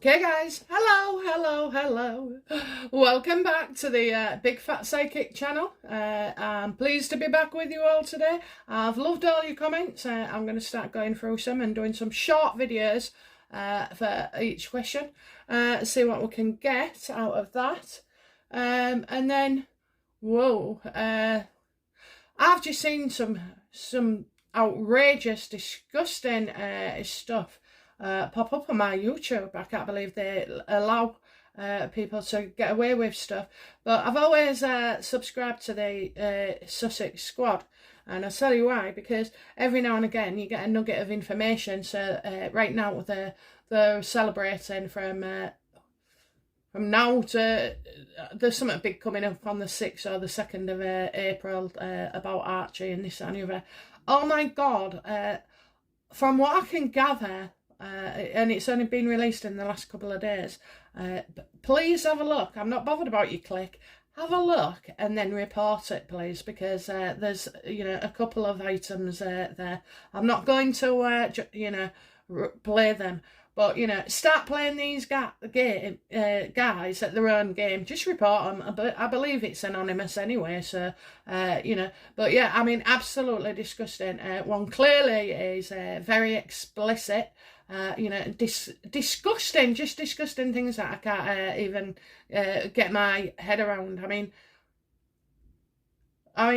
Okay guys, hello. Welcome back to the Big Fat Psychic channel. I'm pleased to be back with you all today. I've loved all your comments. I'm going to start going through some and doing some short videos for each question. See what we can get out of that. And then, whoa, I've just seen some outrageous, disgusting stuff pop up on my YouTube. I can't believe they allow people to get away with stuff. But I've always subscribed to the Sussex Squad. And I'll tell you why, because every now and again you get a nugget of information. So right now they're celebrating from now to, there's something big coming up on the 6th or the 2nd of April about Archie and this and the other. Oh my God, from what I can gather, and it's only been released in the last couple of days, please have a look. I'm not bothered about your click. Have a look and then report it, please, because there's, a couple of items there. I'm not going to, play them. But, start playing these guys at their own game. Just report them. I believe it's anonymous anyway, so, But, yeah, I mean, absolutely disgusting. One clearly is very explicit. Disgusting, just disgusting things that I can't even get my head around. I mean,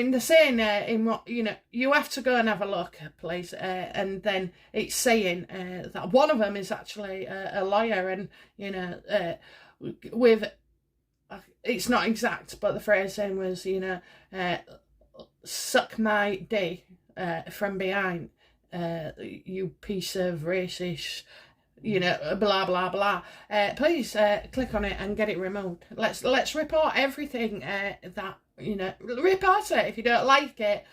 they're saying in what, you have to go and have a look, please. And then it's saying that one of them is actually a lawyer, and, with, it's not exact, but the phrasing was, suck my D from behind, you piece of racist, blah blah blah. Please click on it and get it removed. Let's report everything that, report it. If you don't like it,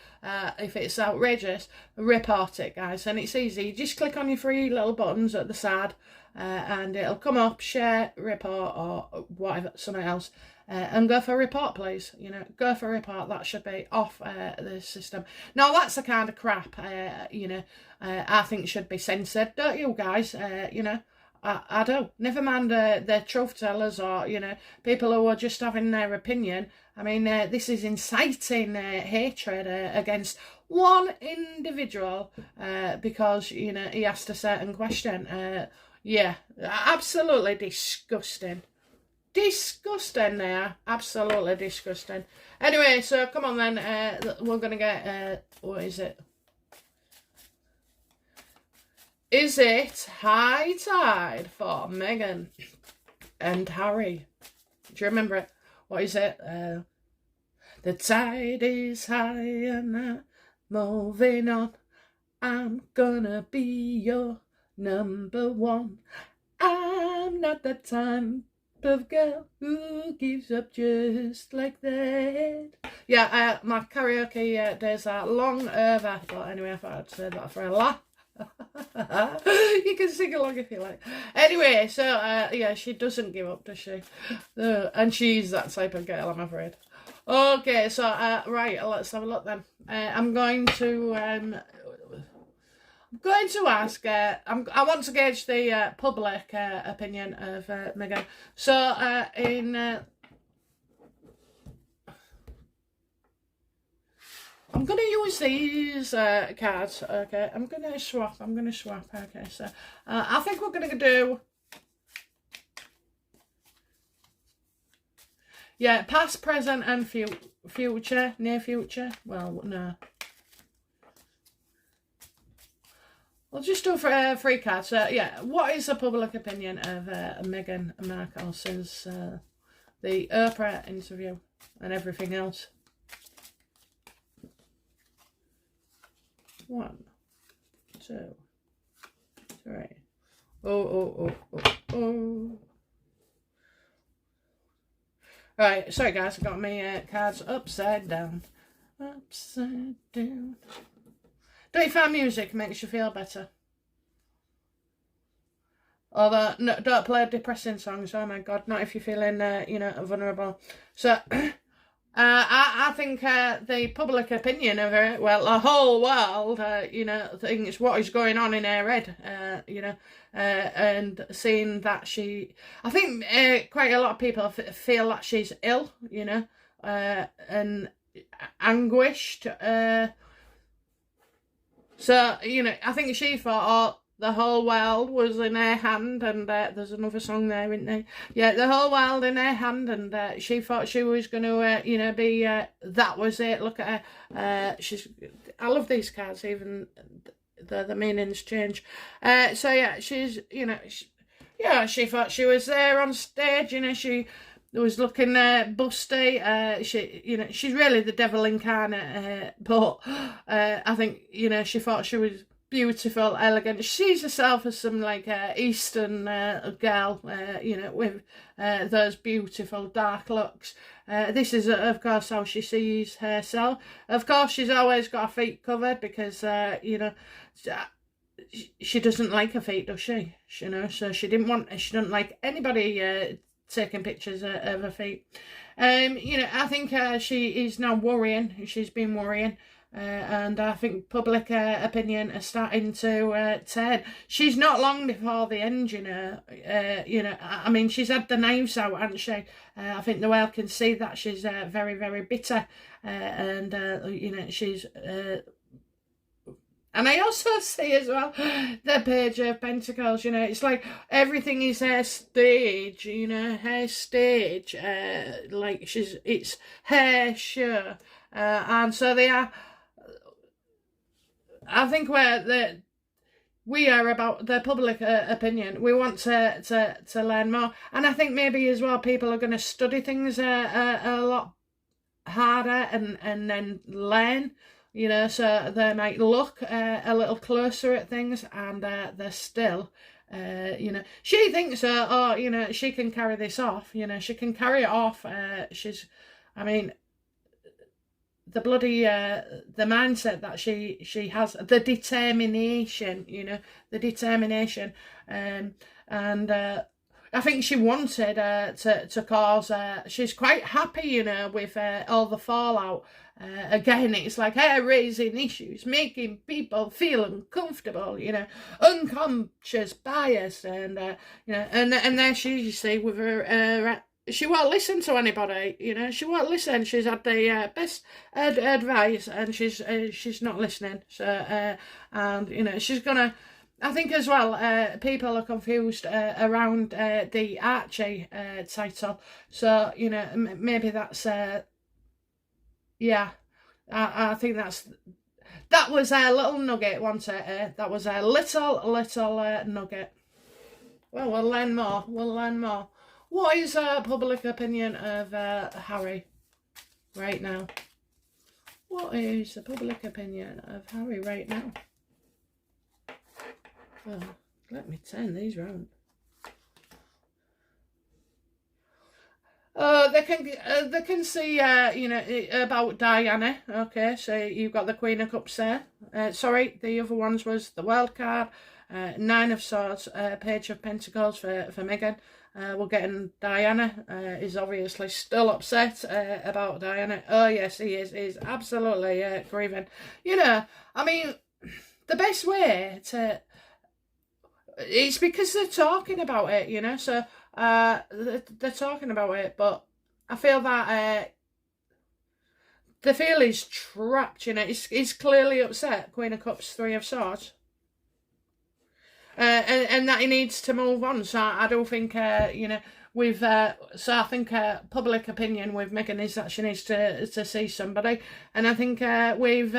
if it's outrageous, report it, guys. And it's easy. You just click on your three little buttons at the side, and it'll come up, share, report, or whatever, something else. And go for a report, please. Go for a report. That should be off the system. Now, that's the kind of crap, I think should be censored. Don't you, guys? I do. Never mind the truth tellers or, people who are just having their opinion. I mean, this is inciting hatred against one individual because, he asked a certain question. Yeah, absolutely disgusting. Disgusting there. Absolutely disgusting. Anyway, so come on then. We're going to get, what is it? Is it high tide for Meghan and Harry? Do you remember it? What is it? The tide is high and I'm moving on. I'm gonna be your number one. I'm not the type of girl who gives up just like that. Yeah, my karaoke days are long over. But anyway, I thought I'd say that for a laugh. You can sing along if you like. Anyway, so yeah, she doesn't give up, does she? And she's that type of girl, I'm afraid. Okay, so right, let's have a look then. I'm going to ask. I want to gauge the public opinion of Meghan. So I'm going to use these cards, okay? I'm going to swap, okay? So, I think we're going to do, yeah, past, present, and future, near future. Well, no. We'll just do for 3 cards. Yeah, what is the public opinion of Meghan Markle since the Oprah interview and everything else? 1, 2, 3. Oh. Right, sorry guys, I got my cards upside down. Upside down. Don't you find music makes you feel better? Although, no, don't play depressing songs, oh my God, not if you're feeling, vulnerable. So, I think the public opinion of her, well, the whole world, thinks what is going on in her head, and seeing that I think quite a lot of people feel that she's ill, and anguished. So, I think she thought, the whole world was in her hand, and there's another song there, isn't there? Yeah, the whole world in her hand, and she thought she was going to, be, that was it. Look at her. I love these cards, even the meanings change. So yeah, she's, she thought she was there on stage, she was looking busty. She's really the devil incarnate, but I think, she thought she was beautiful, elegant. She sees herself as some Eastern girl, with those beautiful dark looks. This is, of course, how she sees herself. Of course, she's always got her feet covered because, she doesn't like her feet, does she? So she doesn't like anybody taking pictures of her feet. I think she is now worrying. She's been worrying. And I think public opinion is starting to turn. She's not long before the end, I mean, she's had the knives out, hasn't she? I think the world can see that she's very, very bitter, and she's. And I also see as well the Page of Pentacles, it's like everything is her stage, her stage, it's her show, and so they are. I think we are about the public opinion. We want to learn more, and I think maybe as well people are going to study things a lot harder and then learn. So they might look a little closer at things, and they're still. She thinks, she can carry this off. She can carry it off. I mean, the bloody the mindset that she has, the determination, and I think she wanted to cause. She's quite happy, with all the fallout. Again, it's like her raising issues, making people feel uncomfortable, unconscious bias, and and there you see, with her. She won't listen to anybody, she won't listen. She's had the best advice, and she's not listening. So, and, she's gonna, I think as well, people are confused around the Archie title. So, maybe that's, yeah, I think that was a little nugget, wasn't it? That was a little nugget. Well, we'll learn more. What is public opinion of Harry right now? What is the public opinion of Harry right now? Oh, let me turn these round. They can see, about Diana. Okay, so you've got the Queen of Cups there. Sorry, the other ones was the World card, Nine of Swords, Page of Pentacles for Meghan. We're getting Diana is obviously still upset about Diana. Oh yes, he is. He's absolutely grieving. I mean, the best way to. It's because they're talking about it, so they're talking about it, but I feel that the feel he's trapped, he's clearly upset. Queen of Cups, Three of Swords. And that he needs to move on. So I don't think, so I think public opinion with Meghan is that she needs to see somebody. And I think with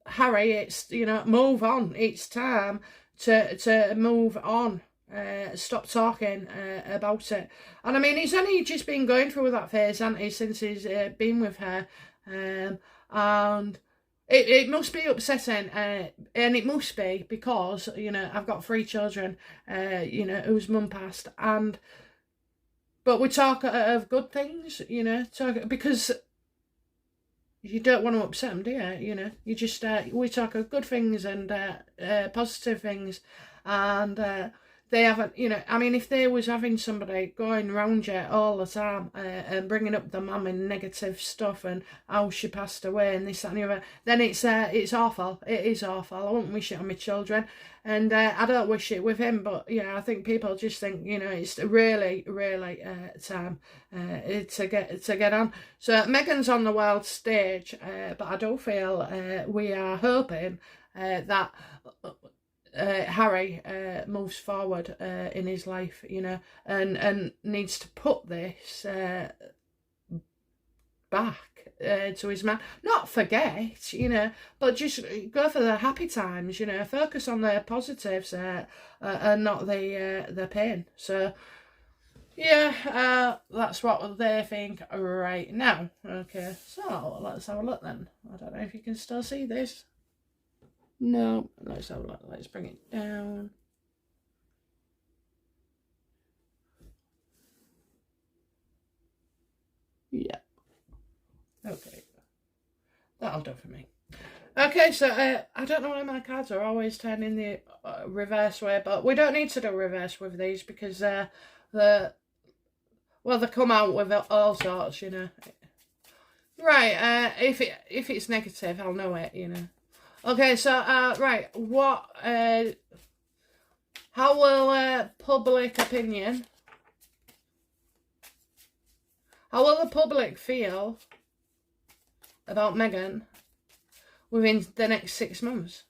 Harry, it's, move on. It's time to move on. Stop talking about it. And I mean, he's only just been going through that phase, hasn't he, since he's been with her. And it must be upsetting, and it must be because, I've got 3 children, whose mum passed, but we talk of good things, because you don't want to upset them, do you? You just, we talk of good things and positive things, and they haven't, you know, I mean, if they was having somebody going round you all the time and bringing up the mum and negative stuff and how she passed away and this, that and the other, then it's awful. It is awful. I wouldn't wish it on my children. And I don't wish it with him, but yeah, I think people just think, you know, it's really, really time to get on. So Meghan's on the world stage, but I do feel we are hoping that Harry moves forward in his life, you know, and needs to put this back to his man. Not forget, you know, but just go for the happy times, you know, focus on the positives and not the pain. So yeah, that's what they think right now. Okay, so let's have a look then. I don't know if you can still see this. No, let's have a look. Let's bring it down. Yeah. Okay. That'll do for me. Okay, so I don't know why my cards are always turning the reverse way, but we don't need to do reverse with these because they come out with all sorts, you know. Right, if it's negative, I'll know it, you know. Okay, so right, what how will public opinion, how will the public feel about Meghan within the next 6 months?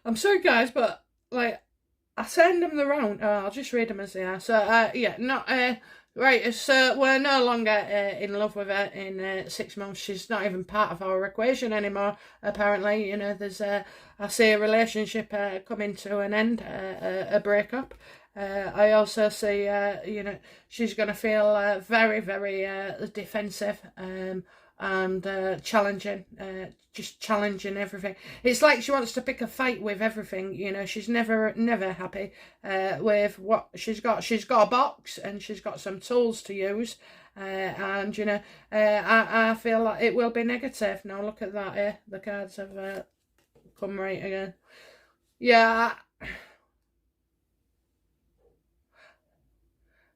I'm sorry guys, but like I send them the round. I'll just read them as they are. So yeah, not right. So we're no longer in love with her in 6 months. She's not even part of our equation anymore. Apparently, you know, there's I see a relationship coming to an end, a breakup. I also see, you know, she's going to feel very, very defensive and challenging, just challenging everything. It's like she wants to pick a fight with everything, you know. She's never happy with what she's got. She's got a box and she's got some tools to use, and you know, I feel like it will be negative. Now look at that here, the cards have come right again. Yeah,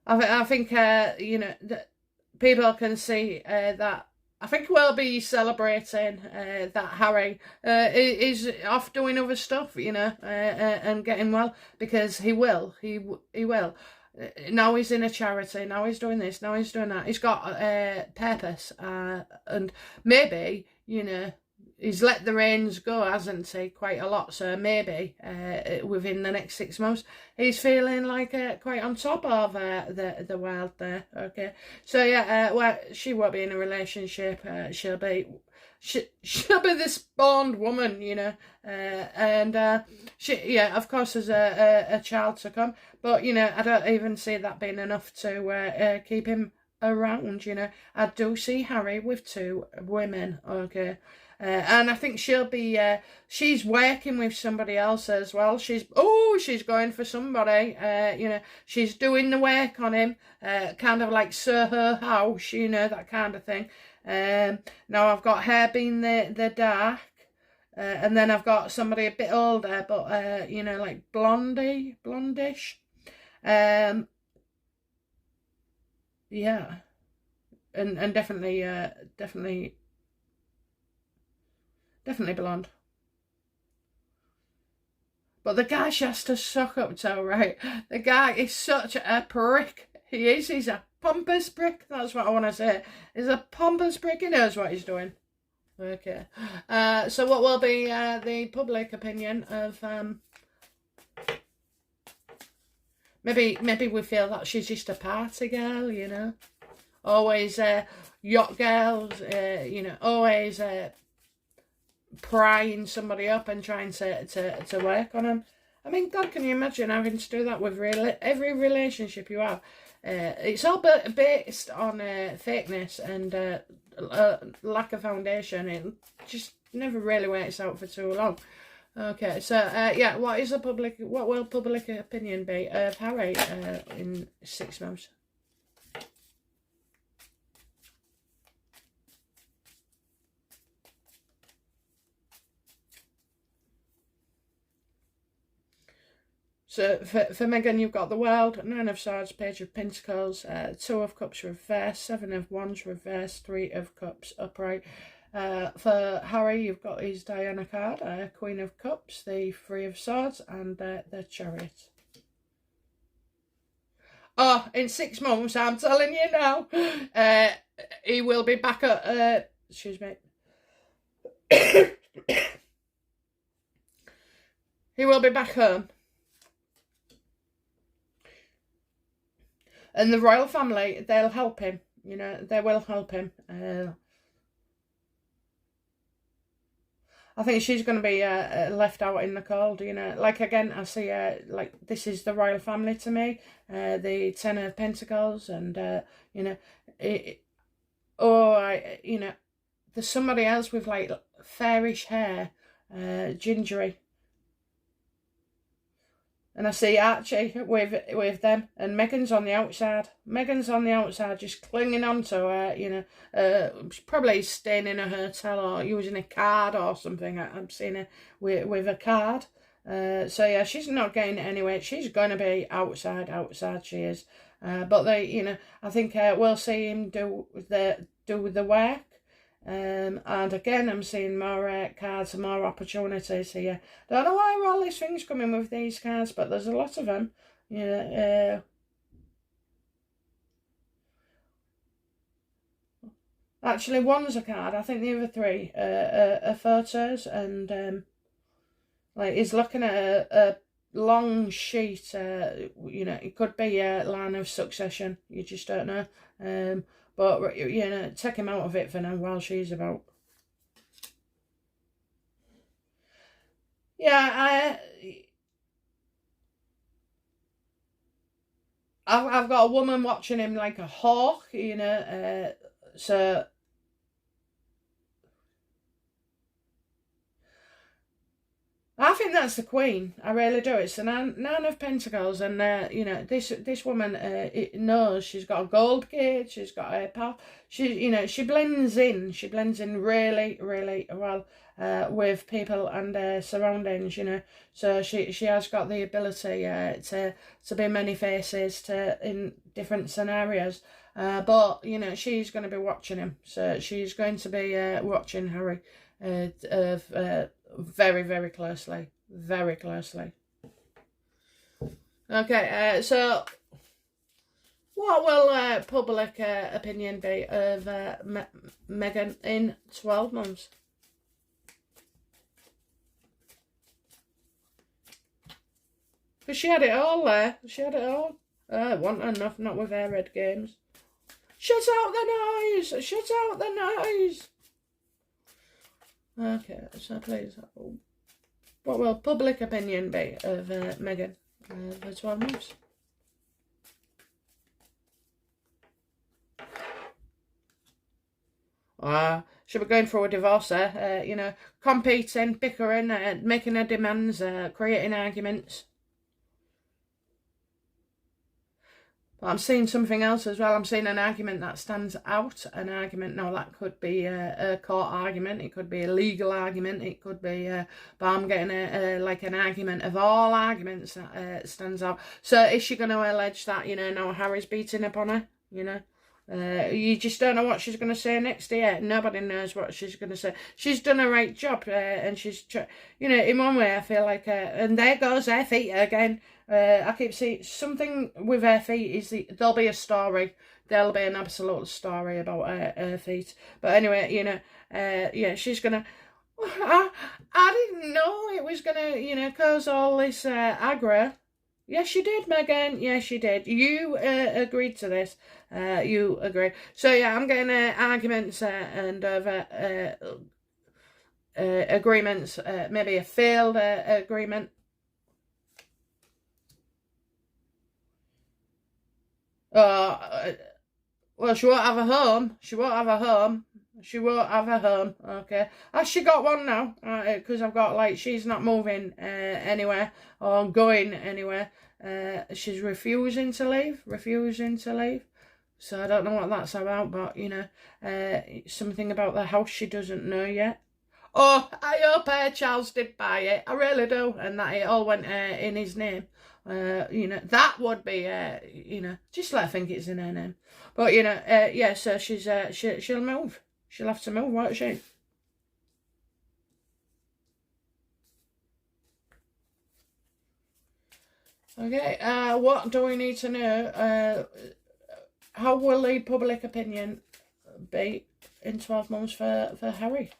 I think you know, that people can see that. I think we'll be celebrating that Harry is off doing other stuff, you know, and getting well, because he will. Now he's in a charity, now he's doing this, now he's doing that. He's got purpose, and maybe, you know, he's let the reins go, hasn't he, quite a lot. So maybe within the next 6 months, he's feeling like quite on top of the world there. Okay, so yeah, well, she won't be in a relationship. She'll be this bond woman, you know, and she, yeah, of course, there's a child to come, but you know, I don't even see that being enough to keep him around. You know, I do see Harry with 2 women. Okay. And I think she'll be, she's working with somebody else as well. She's going for somebody, you know, she's doing the work on him, kind of like Soho House, you know, that kind of thing. Now I've got her being the dark, and then I've got somebody a bit older, but, you know, like blondish. Yeah. And definitely blonde. But the guy she has to suck up to, right? The guy is such a prick. He is. He's a pompous prick. That's what I want to say. He's a pompous prick. He knows what he's doing. Okay. So what will be the public opinion of... maybe we feel that she's just a party girl, you know? Always yacht girls, you know, always... prying somebody up and trying to work on them. I mean, God, can you imagine having to do that with every relationship you have? It's all based on fakeness and lack of foundation. It just never really works out for too long. Okay, so yeah, what will public opinion be of Harry in 6 months? So for Meghan, you've got the World, Nine of Swords, Page of Pentacles, Two of Cups reversed, Seven of Wands reversed, Three of Cups upright. For Harry, you've got his Diana card, Queen of Cups, the Three of Swords, and the Chariot. Oh, in 6 months, I'm telling you now, he will be back at, excuse me. He will be back home. And the royal family, they'll help him. You know, they will help him. I think she's going to be left out in the cold, you know. Like, again, I see, like, this is the royal family to me. The Ten of Pentacles and, you know, you know, there's somebody else with, like, fairish hair, gingery. And I see Archie with them, and Meghan's on the outside. Meghan's on the outside, just clinging on to her, you know. Probably staying in a hotel or using a card or something. I'm seeing her with a card. So yeah, she's not getting it anyway. She's going to be outside. She is. But they, you know, I think we'll see him do the work. And again, I'm seeing more cards and more opportunities here. Don't know why all these things coming with these cards, but there's a lot of them. Yeah. Actually, one's a card. I think the other three are photos, and like he's looking at a long sheet. You know, it could be a line of succession. You just don't know. But, you know, take him out of it for now while she's about. Yeah, I've got a woman watching him like a hawk, you know, so. I think that's the Queen. I really do. It's the Nine of Pentacles, and you know, this woman it knows she's got a gold kid. She's got a pal. You know, she blends in. She blends in really, really well with people and surroundings. You know, so she has got the ability to be many faces in different scenarios. But you know, she's going to be watching him. So she's going to be watching Harry. Very, very closely. Very closely. Okay, so what will public opinion be of Meghan in 12 months? Because she had it all there. She had it all. Wasn't enough, not with her red games. Shut out the noise! Shut out the noise! Okay, so please, what will public opinion be of Meghan for 12 months? She'll be going through a divorce there, you know, competing, bickering, making her demands, creating arguments. But I'm seeing something else as well. I'm seeing an argument that stands out. An argument, now that could be a court argument. It could be a legal argument. It could be, but I'm getting like an argument of all arguments that stands out. So is she going to allege that, you know, no, Harry's beating upon her, you know? You just don't know what she's going to say next year. Nobody knows what she's going to say. She's done a right job, and she's, you know, in one way I feel like, and there goes her feet again. I keep seeing something with her feet is there'll be a story. There'll be an absolute story about her feet. But anyway, you know, yeah, she's gonna. I didn't know it was gonna, you know, cause all this aggro. Yes, you did, Meghan. Yes, you did. You agreed to this. You agreed. So yeah, I'm getting arguments and agreements. Maybe a failed agreement. Well, she won't have a home. She won't have a home. She won't have a home, okay? Has she got one now? Because I've got, like, she's not moving anywhere or going anywhere. She's refusing to leave. So I don't know what that's about, but, you know, something about the house she doesn't know yet. Oh, I hope Charles did buy it. I really do. And that it all went in his name. You know, that would be, you know, just let her think it's in her name. But, you know, yeah, so she'll move. She'll have to move, won't she? Okay, what do we need to know? How will the public opinion be in 12 months for Harry?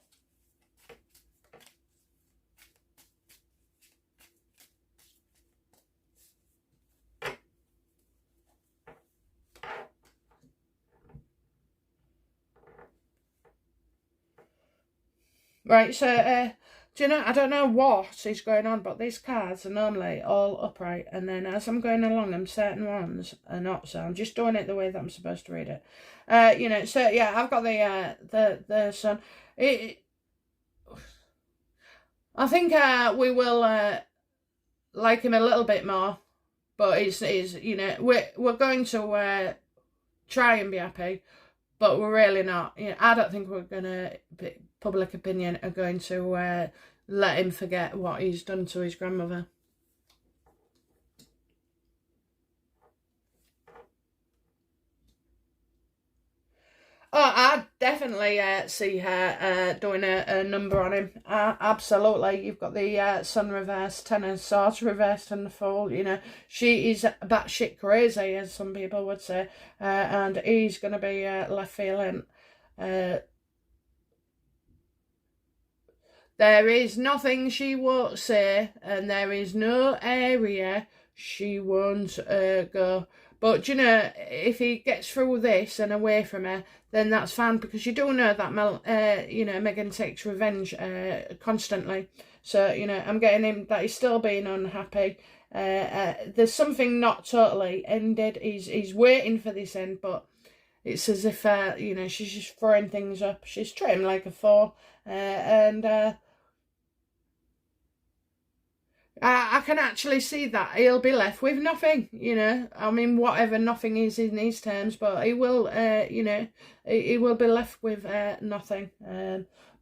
Right, so, do you know, I don't know what is going on, but these cards are normally all upright, and then as I'm going along them, certain ones are not, so I'm just doing it the way that I'm supposed to read it. You know, so, yeah, I've got the sun. I think we will like him a little bit more, but it's you know, we're going to try and be happy, but we're really not. You know, I don't think we're gonna public opinion are going to let him forget what he's done to his grandmother. Oh, I definitely see her doing a number on him. Absolutely. You've got the sun reversed, ten of swords reversed and the fool. You know, she is batshit crazy, as some people would say. And he's going to be left feeling... there is nothing she won't say, and there is no area she won't go. But, you know, if he gets through this and away from her, then that's fine, because you do know that, you know, Meghan takes revenge constantly. So, you know, I'm getting him that he's still being unhappy. There's something not totally ended. He's waiting for this end, but it's as if, you know, she's just throwing things up. She's treating him like a fool. I can actually see that he'll be left with nothing, you know. I mean, whatever nothing is in these terms, but he will, you know, he will be left with nothing.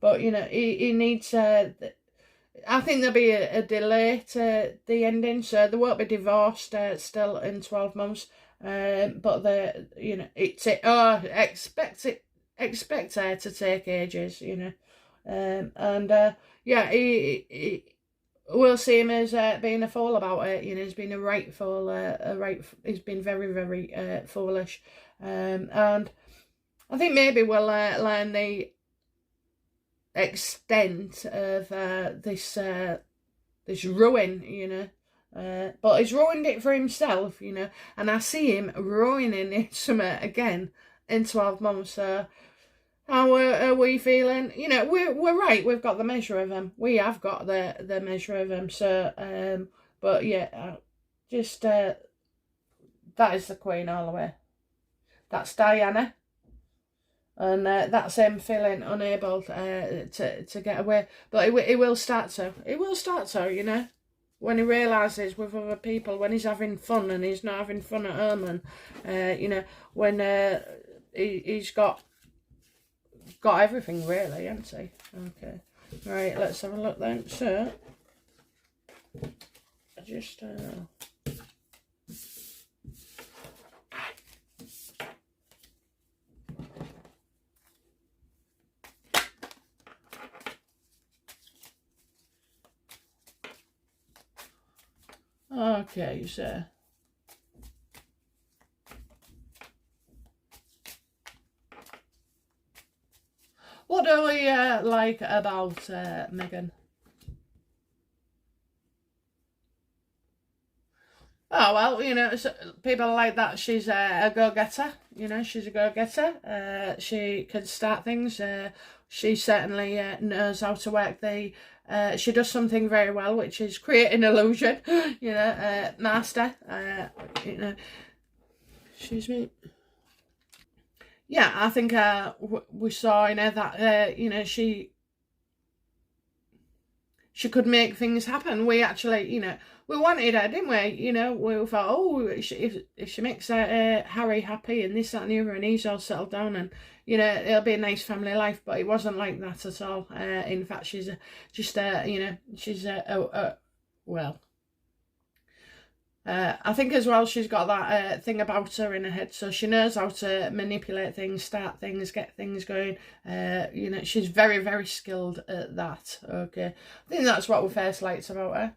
But, you know, he needs, I think there'll be a delay to the ending, so they won't be divorced still in 12 months. But you know, expect her to take ages, you know. Yeah, we'll see him as being a fool about it. You know, he's been he's been very, very foolish. And I think maybe we'll learn the extent of this ruin, you know. But he's ruined it for himself, you know. And I see him ruining it again in 12 months. So how are we feeling? You know, we're right. We've got the measure of him. We have got the measure of him. So, but yeah, just that is the Queen all the way. That's Diana, and that's him feeling unable to get away. But he will start to. He will start to. You know, when he realises with other people, when he's having fun and he's not having fun at home, and you know, when he's got everything really, hasn't he? Okay, right, let's have a look then. So I just okay, so what do we like about Meghan? Oh, well, you know, people like that. She's a go-getter, you know, she's a go-getter. She can start things. She certainly knows how to work she does something very well, which is create an illusion, you know, master, you know, excuse me. yeah, I think we saw in her that you know, she could make things happen. We actually, you know, we wanted her, didn't we? You know, we thought, oh, if she makes Harry happy and this, that, and the other, and he's all settled down, and you know, it'll be a nice family life. But it wasn't like that at all. In fact, she's just, you know, she's well. I think as well she's got that thing about her in her head, so she knows how to manipulate things, start things, get things going. You know, she's very, very skilled at that. Okay, I think that's what we first liked about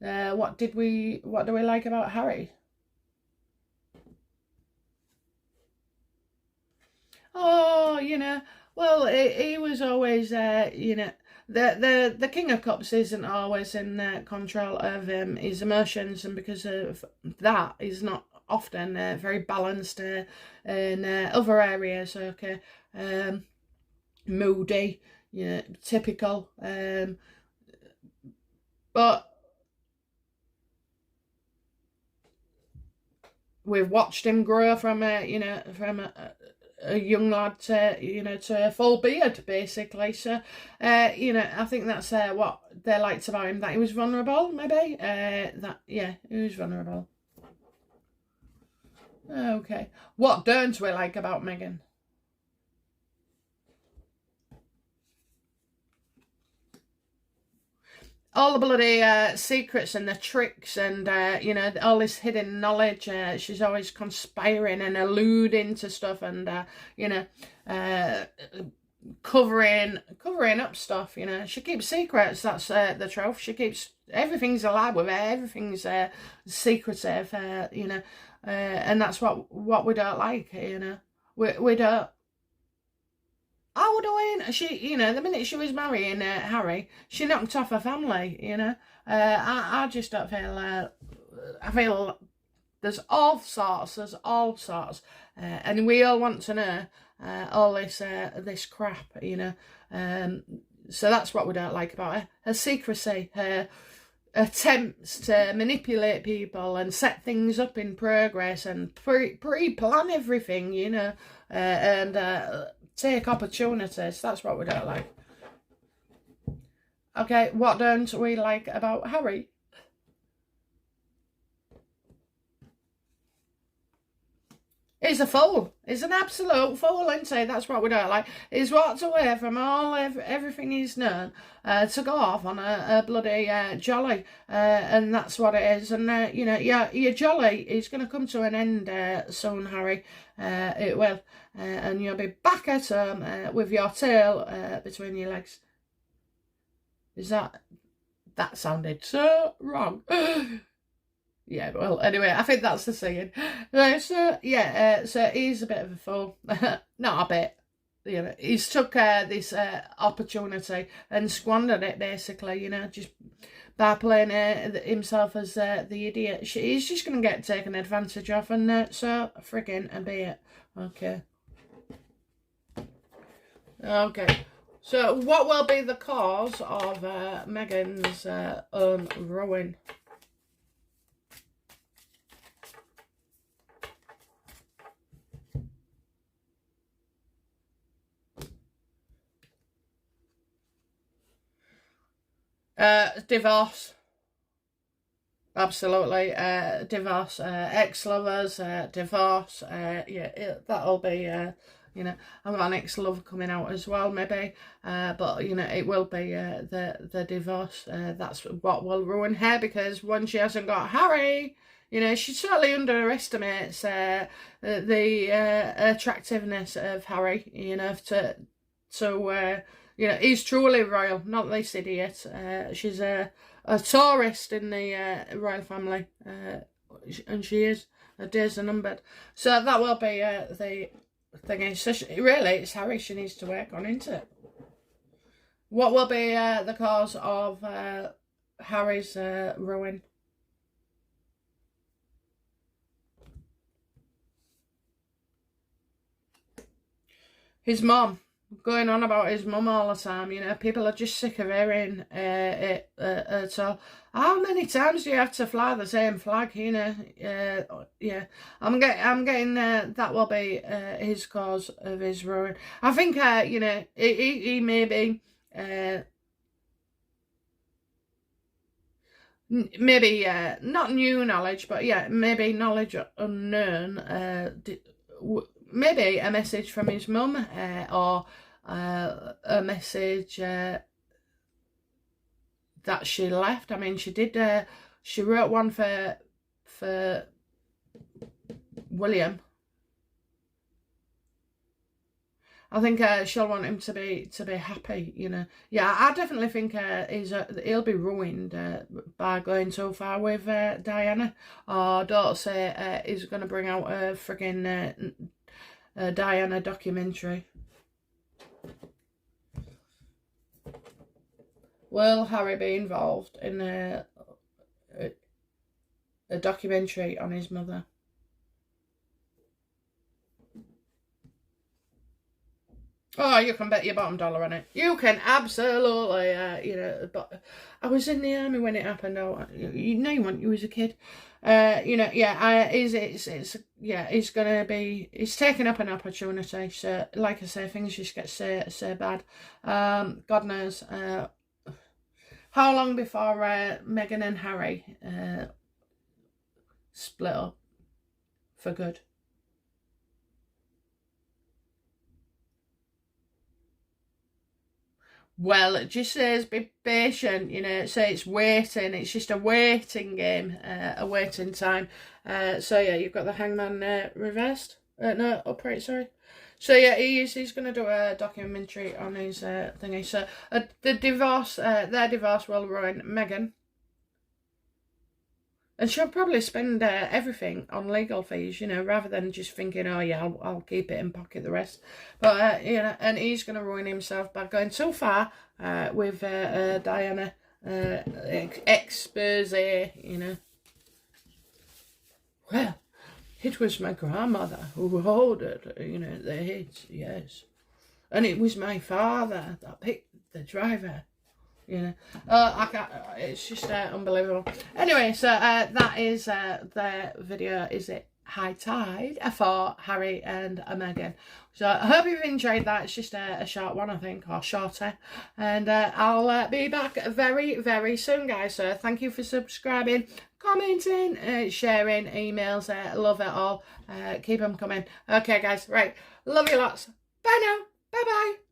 her. What do we like about Harry? Oh, you know, well, he was always, you know, the King of Cups isn't always in control of his emotions, and because of that, he's not often very balanced in other areas. Okay, moody, you know, typical. But we've watched him grow from you know, from a young lad to, you know, to a full beard, basically. So, you know, I think that's what they liked about him, that he was vulnerable, maybe. That, yeah, he was vulnerable. Okay. What don't we like about Meghan? All the bloody secrets and the tricks and, you know, all this hidden knowledge. She's always conspiring and alluding to stuff and, you know, covering up stuff. You know, she keeps secrets. That's the truth. She keeps everything's a lie with her. Everything's secretive. You know, and that's what we don't like. You know, we don't. How doing? She, you know, the minute she was marrying Harry, she knocked off her family. You know, I just don't feel. I feel there's all sorts. There's all sorts, and we all want to know all this crap. You know, so that's what we don't like about her. Her secrecy, her attempts to manipulate people and set things up in progress and pre-plan everything. You know, and take opportunities. That's what we don't like. Okay, what don't we like about Harry? He's a fool. He's an absolute fool, isn't he? That's what we don't like. He's walked away from everything he's known to go off on a bloody jolly, and that's what it is. And you know, your jolly is going to come to an end soon, Harry. It will, and you'll be back at home with your tail between your legs. Is that sounded so wrong? Yeah, well, anyway, I think that's the saying. So, yeah, so he's a bit of a fool. Not a bit. You know, he's took this opportunity and squandered it, basically, you know, just by playing himself as the idiot. He's just going to get taken advantage of, and so friggin' be it. Okay. Okay. So, what will be the cause of Meghan's own ruin? Divorce. Absolutely. Divorce. Ex-lovers. Divorce. Yeah, that'll be, you know, I've got an ex-lover coming out as well, maybe. But, you know, it will be the divorce. That's what will ruin her, because once she hasn't got Harry, you know, she totally underestimates the attractiveness of Harry, you know, to you know, he's truly royal, not this idiot. She's a tourist in the royal family, and she is. Her days are numbered. So that will be the thing. So really, it's Harry she needs to work on, isn't it? What will be the cause of Harry's ruin? His mom. going on about his mum all the time. You know, people are just sick of hearing it at all. How many times do you have to fly the same flag? You know, yeah. I'm getting that will be his cause of his ruin. I think you know, he may be maybe not new knowledge, but yeah, maybe knowledge unknown. Maybe a message from his mum, or a message that she left. I mean, she did. She wrote one for William. I think she'll want him to be happy, you know. Yeah, I definitely think he'll be ruined by going so far with Diana. Or don't say he's going to bring out a friggin' Diana documentary. Will Harry be involved in a documentary on his mother? Oh, you can bet your bottom dollar on it. You can absolutely, you know. But I was in the army when it happened. Oh, you know, you was a kid. You know, yeah. He's gonna be. He's taking up an opportunity. So, like I say, things just get so bad. God knows. How long before Meghan and Harry split up for good? Well, it just says be patient, you know, so it's waiting. It's just a waiting game, a waiting time. So yeah, you've got the hangman reversed. No, upright, sorry. So yeah, he's going to do a documentary on his thingy. So their divorce will ruin Meghan. And she'll probably spend everything on legal fees, you know, rather than just thinking, oh yeah, I'll keep it and pocket the rest. But, you know, and he's going to ruin himself by going so far with Diana expose, you know. Well, it was my grandmother who ordered, you know, the hits, yes. And it was my father that picked the driver. You know, I can't, it's just unbelievable. Anyway, so that is the video. Is it high tide for Harry and Meghan? So I hope you've enjoyed that. It's just a short one, I think, or shorter. And I'll be back very, very soon, guys. So thank you for subscribing, commenting, sharing, emails. Love it all. Keep them coming. Okay, guys. Right. Love you lots. Bye now. Bye-bye.